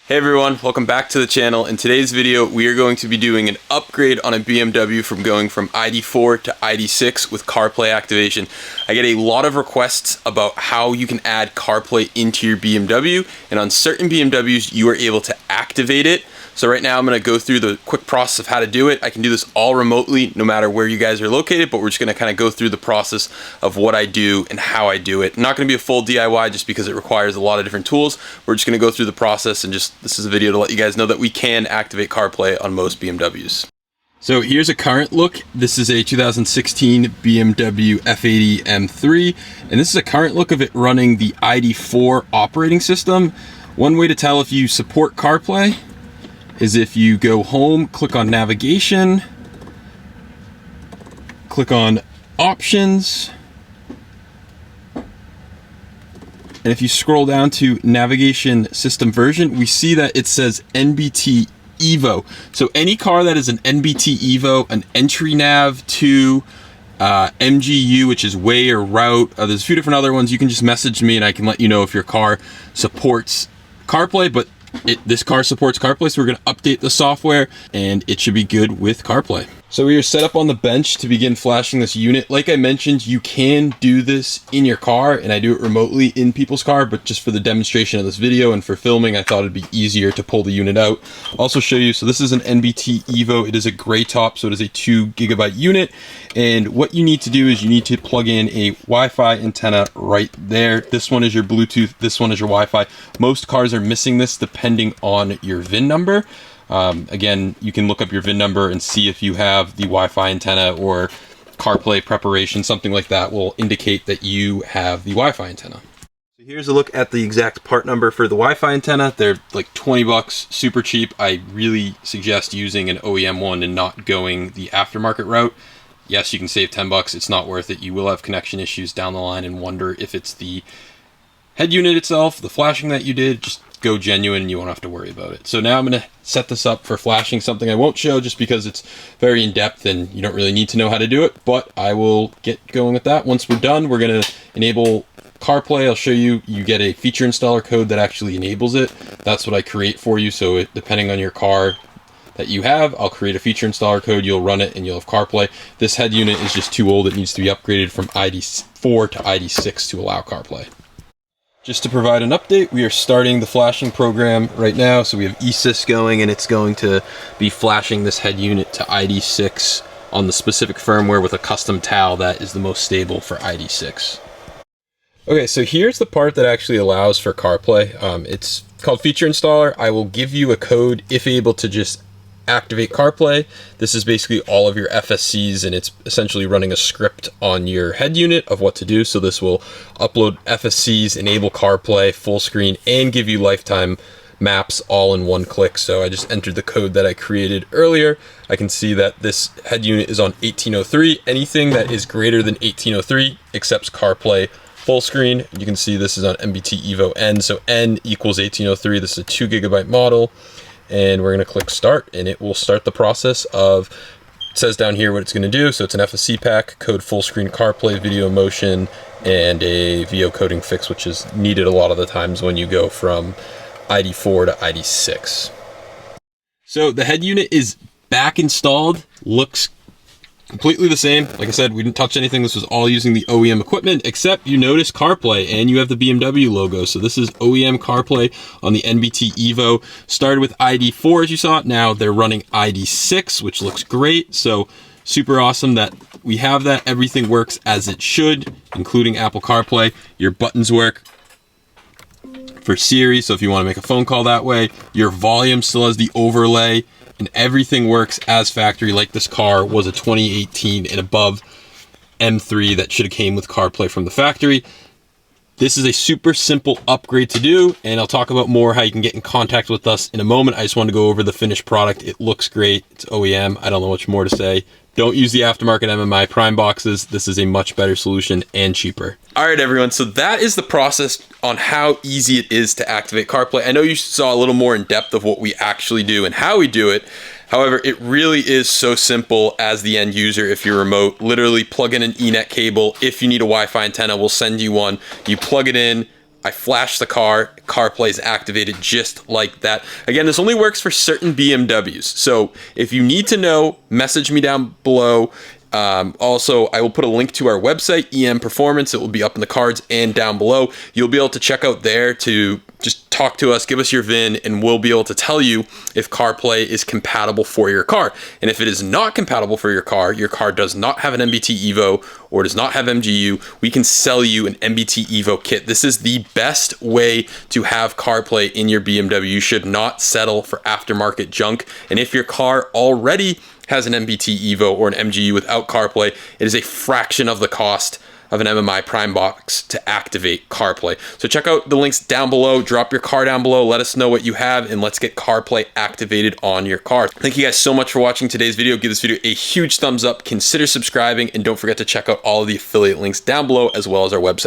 Hey everyone, welcome back to the channel. In today's video, we are going to be doing an upgrade on a BMW from going from ID4 to ID6 with CarPlay Activation. I get a lot of requests about how you can add CarPlay into your BMW, and on certain BMWs, you are able to activate it. So right now I'm gonna go through the quick process of how to do it. I can do this all remotely, no matter where you guys are located, but we're just gonna kind of go through the process of what I do and how I do it. Not gonna be a full DIY just because it requires a lot of different tools. We're just gonna go through the process and this is a video to let you guys know that we can activate CarPlay on most BMWs. So here's a current look. This is a 2016 BMW F80 M3, and this is a current look of it running the ID4 operating system. One way to tell if you support CarPlay is if you go home, click on navigation, click on options, and if you scroll down to navigation system version, we see that it says NBT Evo. So any car that is an NBT Evo, an entry nav to MGU, which is way or route, there's a few different other ones. You can just message me and I can let you know if your car supports CarPlay, but this car supports CarPlay, so we're going to update the software and it should be good with CarPlay. So we are set up on the bench to begin flashing this unit. Like I mentioned, you can do this in your car, and I do it remotely in people's car, but just for the demonstration of this video and for filming, I thought it'd be easier to pull the unit out. I'll also show you, so this is an NBT Evo. It is a gray top, so it is a 2 gigabyte unit. And what you need to do is you need to plug in a Wi-Fi antenna right there. This one is your Bluetooth, this one is your Wi-Fi. Most cars are missing this depending on your VIN number. Again, you can look up your VIN number and see if you have the Wi-Fi antenna or CarPlay preparation, something like that will indicate that you have the Wi-Fi antenna. So here's a look at the exact part number for the Wi-Fi antenna. They're like 20 bucks, super cheap. I really suggest using an OEM one and not going the aftermarket route. Yes, you can save 10 bucks. It's not worth it. You will have connection issues down the line and wonder if it's the head unit itself, the flashing that you did. Just go genuine and you won't have to worry about it. So now I'm going to set this up for flashing, something I won't show just because it's very in-depth and you don't really need to know how to do it, but I will get going with that. Once we're done, we're going to enable CarPlay. I'll show you, you get a feature installer code that actually enables it. That's what I create for you. So depending on your car that you have, I'll create a feature installer code, you'll run it and you'll have CarPlay. This head unit is just too old. It needs to be upgraded from ID4 to ID6 to allow CarPlay. Just to provide an update, we are starting the flashing program right now. So we have eSys going and it's going to be flashing this head unit to ID6 on the specific firmware with a custom towel that is the most stable for ID6. Okay, so here's the part that actually allows for CarPlay. It's called Feature Installer. I will give you a code if able to just activate CarPlay. This is basically all of your FSCs and it's essentially running a script on your head unit of what to do. So this will upload FSCs, enable CarPlay, full screen, and give you lifetime maps all in one click. So I just entered the code that I created earlier. I can see that this head unit is on 1803. Anything that is greater than 1803 accepts CarPlay full screen. You can see this is on NBT Evo N. So N equals 1803. This is a 2 gigabyte model. And we're going to click start and it will start the process of, it says down here what it's going to do. So it's an FSC pack, code full screen CarPlay, video motion, and a VO coding fix, which is needed a lot of the times when you go from ID4 to ID6. So the head unit is back installed, looks completely the same. Like I said, we didn't touch anything. This was all using the OEM equipment, except you notice CarPlay and you have the BMW logo. So this is OEM CarPlay on the NBT Evo. Started with ID4 as you saw. Now they're running ID6, which looks great. So super awesome that we have that. Everything works as it should, including Apple CarPlay. Your buttons work for Siri, so if you want to make a phone call that way. Your volume still has the overlay, and everything works as factory. Like this car was a 2018 and above M3 that should have came with CarPlay from the factory. This is a super simple upgrade to do, and I'll talk about more how you can get in contact with us in a moment. I just want to go over the finished product. It looks great. It's OEM. I don't know much more to say. Don't use the aftermarket MMI Prime boxes. This is a much better solution and cheaper. All right, everyone. So that is the process on how easy it is to activate CarPlay. I know you saw a little more in depth of what we actually do and how we do it. However, it really is so simple as the end user. If you're remote, literally plug in an Ethernet cable. If you need a Wi-Fi antenna, we'll send you one. You plug it in. I flash the car. CarPlay is activated just like that. Again, this only works for certain BMWs. So if you need to know, message me down below. Also, I will put a link to our website, EM Performance. It will be up in the cards and down below. You'll be able to check out there to just talk to us, give us your VIN, and we'll be able to tell you if CarPlay is compatible for your car. And if it is not compatible for your car does not have an MBT Evo or does not have MGU, we can sell you an MBT Evo kit. This is the best way to have CarPlay in your BMW. You should not settle for aftermarket junk. And if your car already has an MBT Evo or an MGU without CarPlay, it is a fraction of the cost of an MMI Prime box to activate CarPlay. So check out the links down below, drop your car down below, let us know what you have, and let's get CarPlay activated on your car. Thank you guys so much for watching today's video. Give this video a huge thumbs up, consider subscribing, and don't forget to check out all of the affiliate links down below as well as our website.